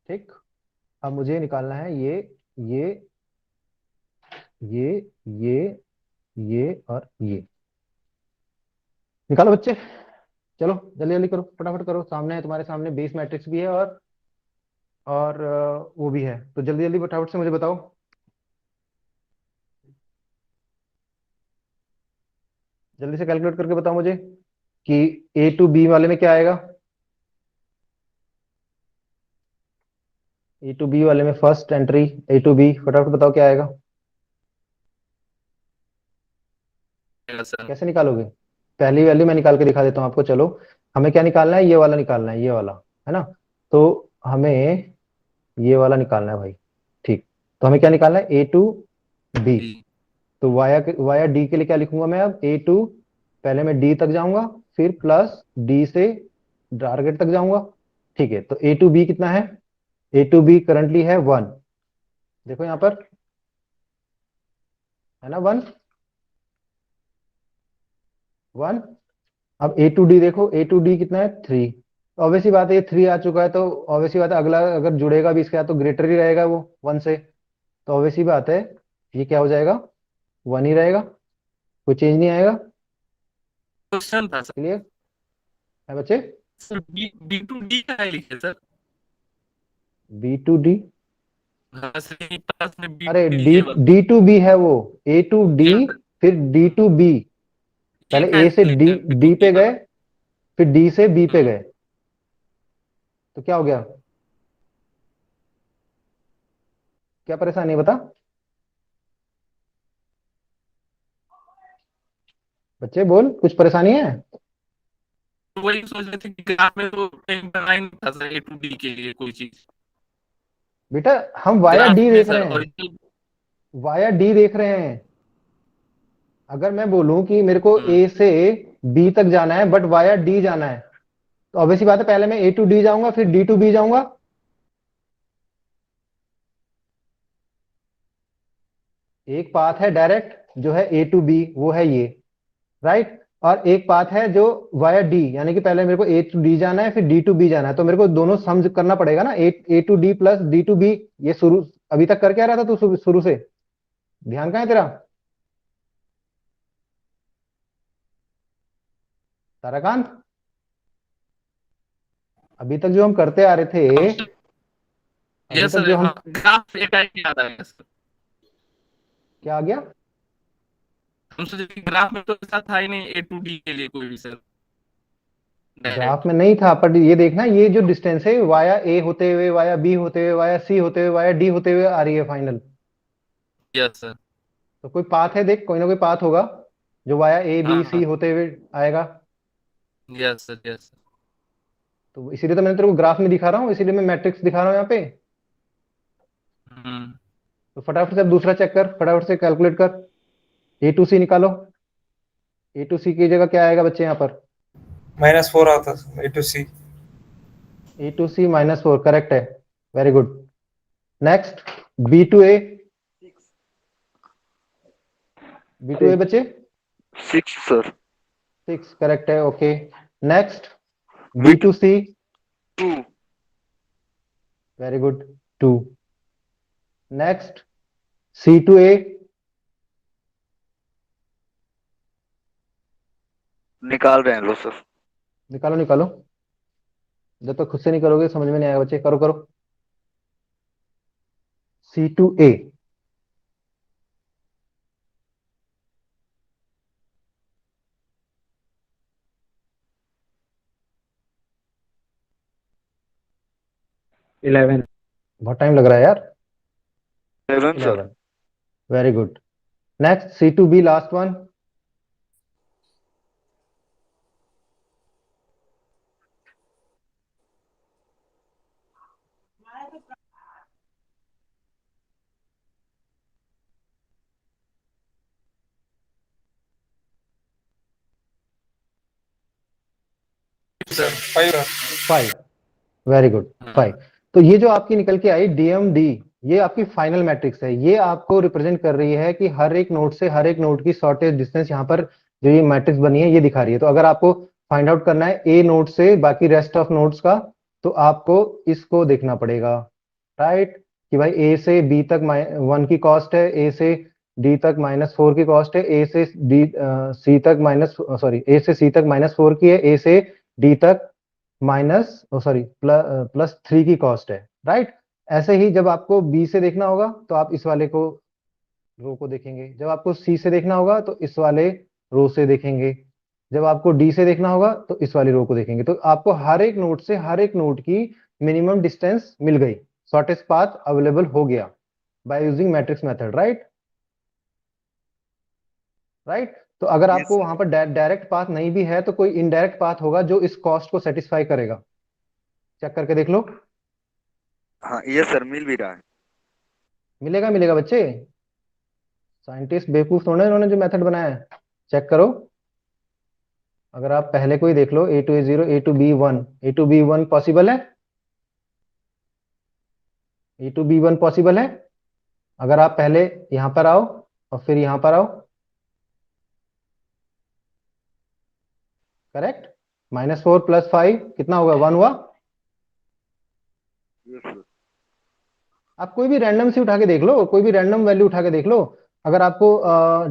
ठीक। अब मुझे निकालना है ये ये ये ये और ये। निकालो बच्चे, चलो जल्दी जल्दी करो, फटाफट करो। सामने है, तुम्हारे सामने बेस मैट्रिक्स भी है और वो भी है, तो जल्दी जल्दी फटाफट से मुझे बताओ। जल्दी से कैलकुलेट करके बताओ मुझे कि ए टू बी वाले में क्या आएगा। ए टू बी वाले में first entry A to B, फटाफट बताओ क्या आएगा। सर कैसे निकालोगे? पहली वैल्यू मैं निकाल के दिखा देता हूँ आपको। चलो, हमें क्या निकालना है? ये वाला निकालना है, ये वाला, है ना। तो हमें ये वाला निकालना है भाई, ठीक। तो हमें क्या निकालना है? ए टू बी। तो वाया वाया डी के लिए क्या लिखूंगा मैं? अब ए टू, पहले मैं डी तक जाऊंगा, फिर प्लस डी से टारगेट तक जाऊंगा, ठीक है। तो ए टू बी कितना है? ए टू बी करंटली है 1। देखो यहां पर है ना, 1 1। अब ए टू डी देखो, ए टू डी कितना है? 3। ऑब्वियसली बात है, ये 3 आ चुका है, तो ऑब्वियसली बात है अगला अगर जुड़ेगा भी इसके साथ तो ग्रेटर ही रहेगा वो 1 से। तो ऑब्वियसली बात है ये क्या हो जाएगा? 1 ही रहेगा, कोई चेंज नहीं आएगा। क्वेश्चन था सर। क्लियर है बच्चे? सर बी टू डी का है लिखे सर। बी टू डी, हाँ सर, पास में बी अरे टू डी डी है बस। डी टू बी है वो, ए टू डी, क्या सर? फिर डी टू बी। ये पहले क्या ए से डी, लिखे हैं बी टू डी डी पे गए, वाला? फिर डी से बी पे गए, तो क्या हो गया? क्या परेशानी है बता बच्चे, बोल, कुछ परेशानी है? तो वही सोच रहे थे कि ग्राफ में तो कहीं बनाया नहीं था सर ए टू डी के लिए कोई चीज। बेटा हम वाया ग्राफ डी में देख सर रहे हैं, ओरिजिनल। वाया डी देख रहे हैं। अगर मैं बोलूं कि मेरे को ए से बी तक जाना है बट वाया डी जाना है, तो ऑब्वियसली बात है पहले मैं ए टू डी जाऊंगा, फिर डी टू बी जाऊंगा। एक पाथ है डायरेक्ट जो है ए टू बी, वो है ये, राइट। और एक पाथ है जो वाया डी, यानी कि पहले मेरे को ए टू डी जाना है, फिर डी टू बी जाना है, तो मेरे को दोनों सम करना पड़ेगा ना, A to D plus D to B. ये शुरू अभी तक करके आ रहा था तू शुरू से? ध्यान कहाँ है तेरा ताराकांत? अभी तक जो हम करते आ रहे थे, अभी यस तक सर, जो हम, हाँ ग्राफ एक टाइप याद आ गया सर। क्या आ गया? हम सोचे कि ग्राफ में तो ऐसा था ही नहीं ए टू डी के लिए कोई भी सर ग्राफ डायरेक्ट। में नहीं था, पर ये देखना, ये जो डिस्टेंस है वाया ए होते हुए, वाया बी होते हुए, वाया सी होते हुए, वाया डी होते हुए आ रही है फाइनल। Yes sir. तो कोई पाथ है, देख कोई ना कोई पाथ होगा जो वाया ए हाँ बी सी हाँ। होते हुए आएगा। Yes sir, yes sir. तो इसीलिए तो मैंने तेरे को ग्राफ में दिखा रहा हूँ, इसीलिए मैं मैट्रिक्स दिखा रहा हूँ यहाँ पे। हम्म। तो फटाफट से अब दूसरा चेक कर, फटाफट से कैलकुलेट कर, ए टू सी निकालो। ए टू सी की जगह क्या आएगा बच्चे यहाँ पर? -4 आता A to C. A to C -4 correct है, very good. Next B to A, B to A बच्चे 6 सर। 6 करेक्ट है, okay. Next B to C 2। Very good, 2। Next C to A, निकाल रहे हैं लो सर। निकालो निकालो, जब तक खुद से नहीं करोगे समझ में नहीं आएगा बच्चे, करो करो। सी टू ए 11. बहुत टाइम लग रहा है यार। 11 sir. 11, very good. Next C2B, last one. Sir 5 sir. 5, very good, 5। तो ये जो आपकी निकल के आई DMD, ये आपकी फाइनल मैट्रिक्स है। ये आपको रिप्रेजेंट कर रही है कि हर एक नोड से हर एक नोड की शॉर्टेज डिस्टेंस यहाँ पर जो ये मैट्रिक्स बनी है ये दिखा रही है। तो अगर आपको फाइंड आउट करना है ए नोड से बाकी रेस्ट ऑफ नोड्स का, तो आपको इसको देखना पड़ेगा, राइट, कि भाई ए से बी तक 1 की कॉस्ट है, ए से डी तक -4 की कॉस्ट है, ए से डी सी तक ए से सी तक -4 की है, ए से डी तक +3 की कॉस्ट है, राइट। ऐसे ही जब आपको बी से देखना होगा तो आप इस वाले को रो को देखेंगे, जब आपको सी से देखना होगा तो इस वाले रो से देखेंगे, जब आपको डी से देखना होगा तो इस वाली रो को देखेंगे। तो आपको हर एक नोड से हर एक नोड की मिनिमम डिस्टेंस मिल गई, शॉर्टेस्ट पाथ अवेलेबल हो गया by using matrix method, right. Right. तो अगर Yes, आपको sir. वहां पर डायरेक्ट पाथ नहीं भी है तो कोई इनडायरेक्ट पाथ होगा जो इस कॉस्ट को सेटिस्फाई करेगा। चेक करके देख लो। हाँ ये सर मिल भी रहा है। मिलेगा मिलेगा बच्चे, साइंटिस्ट बेवकूफ थोड़े, इन्होंने जो मेथड बनाया है। चेक करो, अगर आप पहले को ही देख लो, A2A0 A2B1 पॉसिबल है, A2B1 पॉसिबल है। अगर आप पहले यहां पर आओ और फिर यहां पर आओ, करेक्ट, -4 + 5 कितना होगा, 1 हुआ। Yes, sir. आप कोई भी रैंडम सी उठा के देख लो, कोई भी रैंडम वैल्यू उठा के देख लो। अगर आपको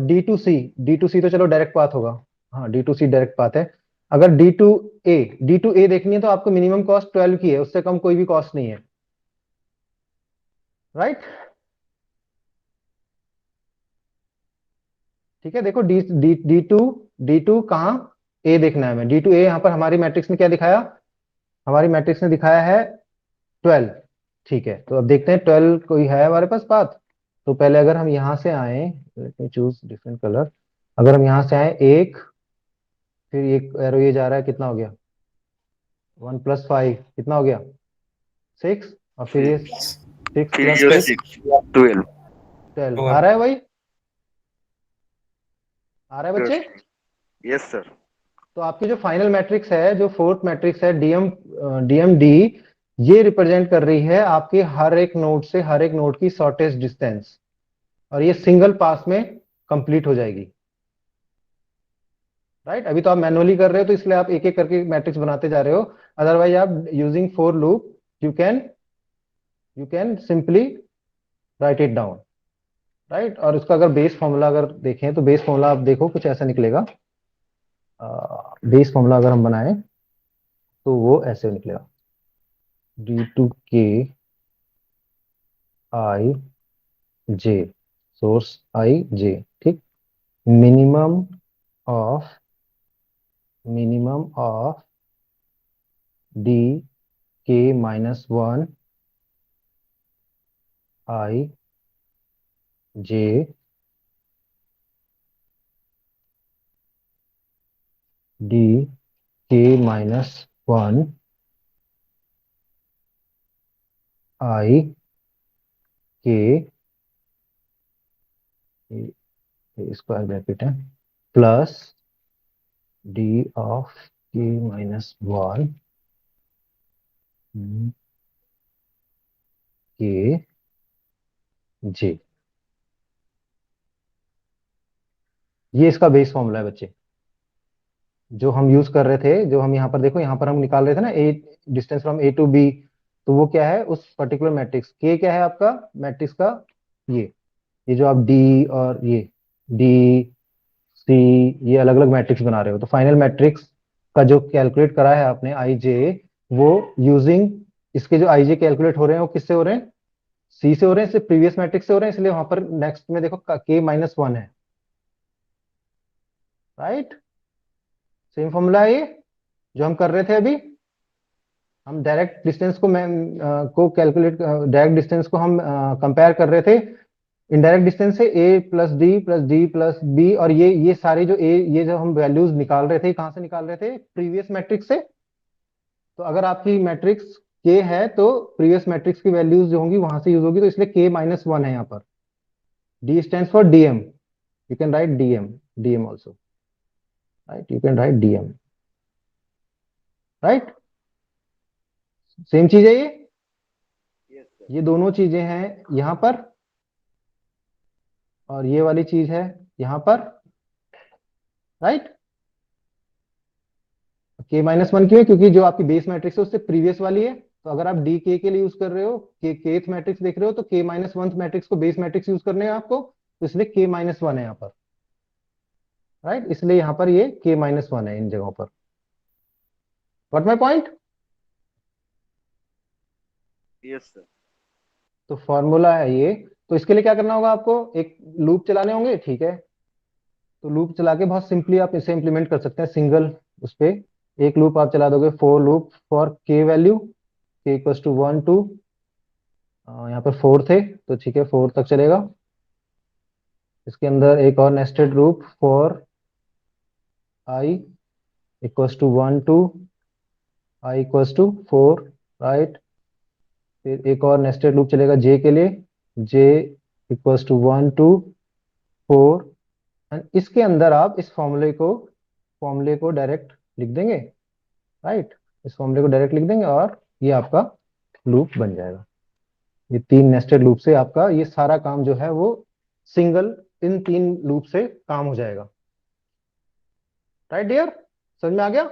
D2C तो चलो डायरेक्ट पाथ होगा, हाँ D2C डायरेक्ट पाथ है। अगर D2A देखनी है तो आपको मिनिमम कॉस्ट 12 की है, उससे कम कोई भी कॉस्ट नहीं है, राइट। ठीक है, देखो D2 कहाँ, ए देखना है हमें, D2A यहाँ पर हमारी मैट्रिक्स ने क्या दिखाया, हमारी मैट्रिक्स ने दिखाया है 12। ठीक है, तो अब देखते हैं 12 कोई है हमारे पास पाथ। तो पहले अगर हम यहां से आए, let me choose different colour. अगर हम यहां से आए, एक, फिर एक एरो ये जा रहा है, कितना हो गया, 1 + 5 कितना हो गया, 6, और फिर ये 6 फिर + ये 6 6 12 12 आ रहा है भाई, आ रहा है बच्चे। Yes sir. तो आपकी जो फाइनल मैट्रिक्स है, जो फोर्थ मैट्रिक्स है DMD, ये रिप्रेजेंट कर रही है आपके हर एक नोड से हर एक नोड की शॉर्टेस्ट डिस्टेंस, और ये सिंगल पास में कंप्लीट हो जाएगी, राइट। अभी तो आप मैनुअली कर रहे हो तो इसलिए आप एक एक करके मैट्रिक्स बनाते जा रहे हो। अदरवाइज आप using for loop you can simply write it down, right. और उसका अगर बेस फॉर्मूला अगर देखें तो बेस फॉर्मूला आप देखो कुछ ऐसा निकलेगा। बेस फॉर्मूला अगर हम बनाएं तो वो ऐसे निकलेगा, D2K I J, source I J, ठीक, minimum of DK-1 I J DK-1 I K, square bracket है, plus D of K-1 K J। ये इसका बेस फॉर्मूला है बच्चे, जो हम यूज कर रहे थे, जो हम यहाँ पर देखो, यहाँ पर हम निकाल रहे थे ना, ए distance from A to B। तो वो क्या है, उस पर्टिकुलर मैट्रिक्स के क्या है आपका मैट्रिक्स का, ये जो आप डी और ये डी सी, ये अलग अलग मैट्रिक्स बना रहे हो। तो फाइनल मैट्रिक्स का जो कैलकुलेट करा है आपने आई जे, वो यूजिंग इसके जो आई जे कैलकुलेट हो रहे हैं वो किससे हो रहे हैं, सी से हो रहे हैं, सिर्फ प्रीवियस मैट्रिक्स से हो रहे हैं, इसलिए वहां पर नेक्स्ट में देखो K-1 है, राइट। सेम फॉर्मूला है ये जो हम कर रहे थे अभी, हम डायरेक्ट डिस्टेंस को कैलकुलेट, डायरेक्ट डिस्टेंस को हम कंपेयर कर रहे थे इनडायरेक्ट डिस्टेंस से, a plus D plus B, और ये सारे जो ये जो हम वैल्यूज निकाल रहे थे, कहां से निकाल रहे थे? प्रीवियस मैट्रिक्स से। तो अगर आपकी मैट्रिक्स k है तो प्रीवियस मैट्रिक्स की वैल्यूज जो होंगी वहां से यूज होगी, तो इसलिए k-1 है यहाँ पर। d stands for dm, you can write dm also, right? You can write dm, right? Same चीज है ये। Yes, sir. ये दोनों चीजें हैं यहाँ पर, और ये वाली चीज है यहाँ पर, राइट? k-1 क्यों है? क्योंकि जो आपकी बेस मैट्रिक्स है उससे प्रीवियस वाली है। तो अगर आप डी के लिए यूज कर रहे हो, केथ मैट्रिक्स देख रहे हो, तो k-1 मैट्रिक्स को बेस मैट्रिक्स यूज करने हैं आपको, तो इसलिए k-1 है यहाँ पर, राइट? इसलिए यहाँ पर ये k-1 है इन जगहों पर। What my point? Yes, sir. तो फॉर्मूला है ये। तो इसके लिए क्या करना होगा आपको? एक लूप चलाने होंगे, ठीक है? तो लूप चला के बहुत सिंपली आप इसे इंप्लीमेंट कर सकते हैं। सिंगल उस पे एक लूप आप चला दोगे, for loop for k value, k equals to 1 2, यहाँ पर 4 थे तो ठीक है 4 तक चलेगा। इसके अंदर एक और nested loop for i equals to 1 2, i equals to 4, right? फिर एक और नेस्टेड लूप चलेगा j के लिए, j इक्वल्स टू 1 2 4, एंड इसके अंदर आप इस फॉर्मूले को डायरेक्ट लिख देंगे, राइट? इस फॉर्मूले को डायरेक्ट लिख देंगे और ये आपका लूप बन जाएगा। ये 3 नेस्टेड लूप से आपका ये सारा काम जो है वो सिंगल इन 3 लूप से काम हो जाएगा, राइट डियर? समझ में आ गया?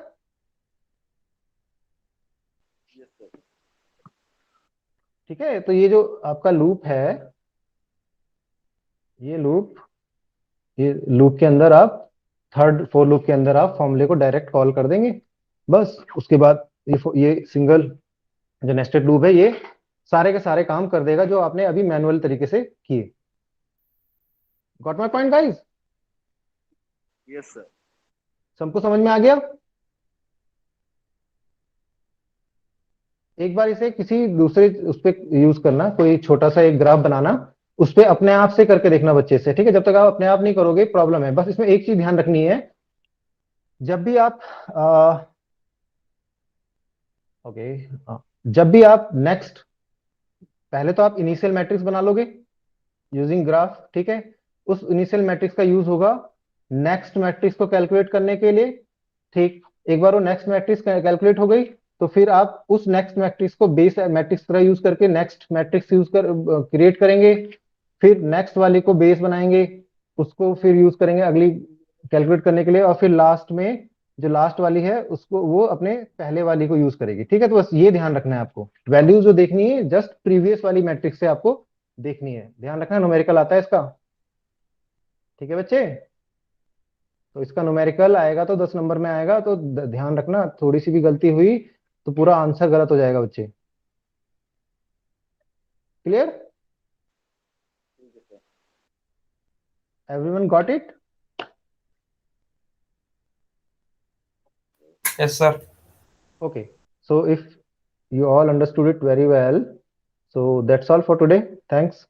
Yes, sir. ठीक है। तो ये जो आपका लूप है, ये लूप के अंदर आप थर्ड फॉर लूप के अंदर आप फॉर्मूले को डायरेक्ट कॉल कर देंगे, बस। उसके बाद ये सिंगल जो नेस्टेड लूप है ये सारे के सारे काम कर देगा जो आपने अभी मैनुअल तरीके से किए। Got my point guys? Yes, sir. सबको समझ में आ गया? एक बार इसे किसी दूसरे उस पर यूज करना, कोई छोटा सा एक ग्राफ बनाना, उस पर अपने आप से करके देखना बच्चे से, ठीक है? जब तक आप अपने आप नहीं करोगे प्रॉब्लम है। बस इसमें एक चीज ध्यान रखनी है, जब भी आप जब भी आप नेक्स्ट, पहले तो आप इनिशियल मैट्रिक्स बना लोगे यूजिंग ग्राफ, ठीक है? उस इनिशियल मैट्रिक्स का यूज होगा नेक्स्ट मैट्रिक्स को कैलकुलेट करने के लिए, ठीक? एक बार वो नेक्स्ट मैट्रिक्स कैलकुलेट हो गई तो फिर आप उस नेक्स्ट मैट्रिक्स को बेस मैट्रिक्स तरह यूज करके नेक्स्ट मैट्रिक्स यूज कर क्रिएट करेंगे, फिर नेक्स्ट वाले को बेस बनाएंगे, उसको फिर यूज करेंगे अगली कैलकुलेट करने के लिए, और फिर लास्ट में जो लास्ट वाली है उसको वो अपने पहले वाली को यूज करेगी, ठीक है? तो बस ये ध्यान रखना है आपको, वैल्यूज जो देखनी है जस्ट प्रीवियस वाली मैट्रिक्स से आपको देखनी है, ध्यान रखना। न्यूमेरिकल आता है इसका, ठीक है बच्चे? तो इसका न्यूमेरिकल आएगा तो 10 नंबर में आएगा, तो ध्यान रखना, थोड़ी सी भी गलती हुई तो पूरा आंसर गलत हो जाएगा बच्चे। Clear? Everyone got it? Yes, sir. Okay, so if you all understood it very well, so that's all for today. Thanks.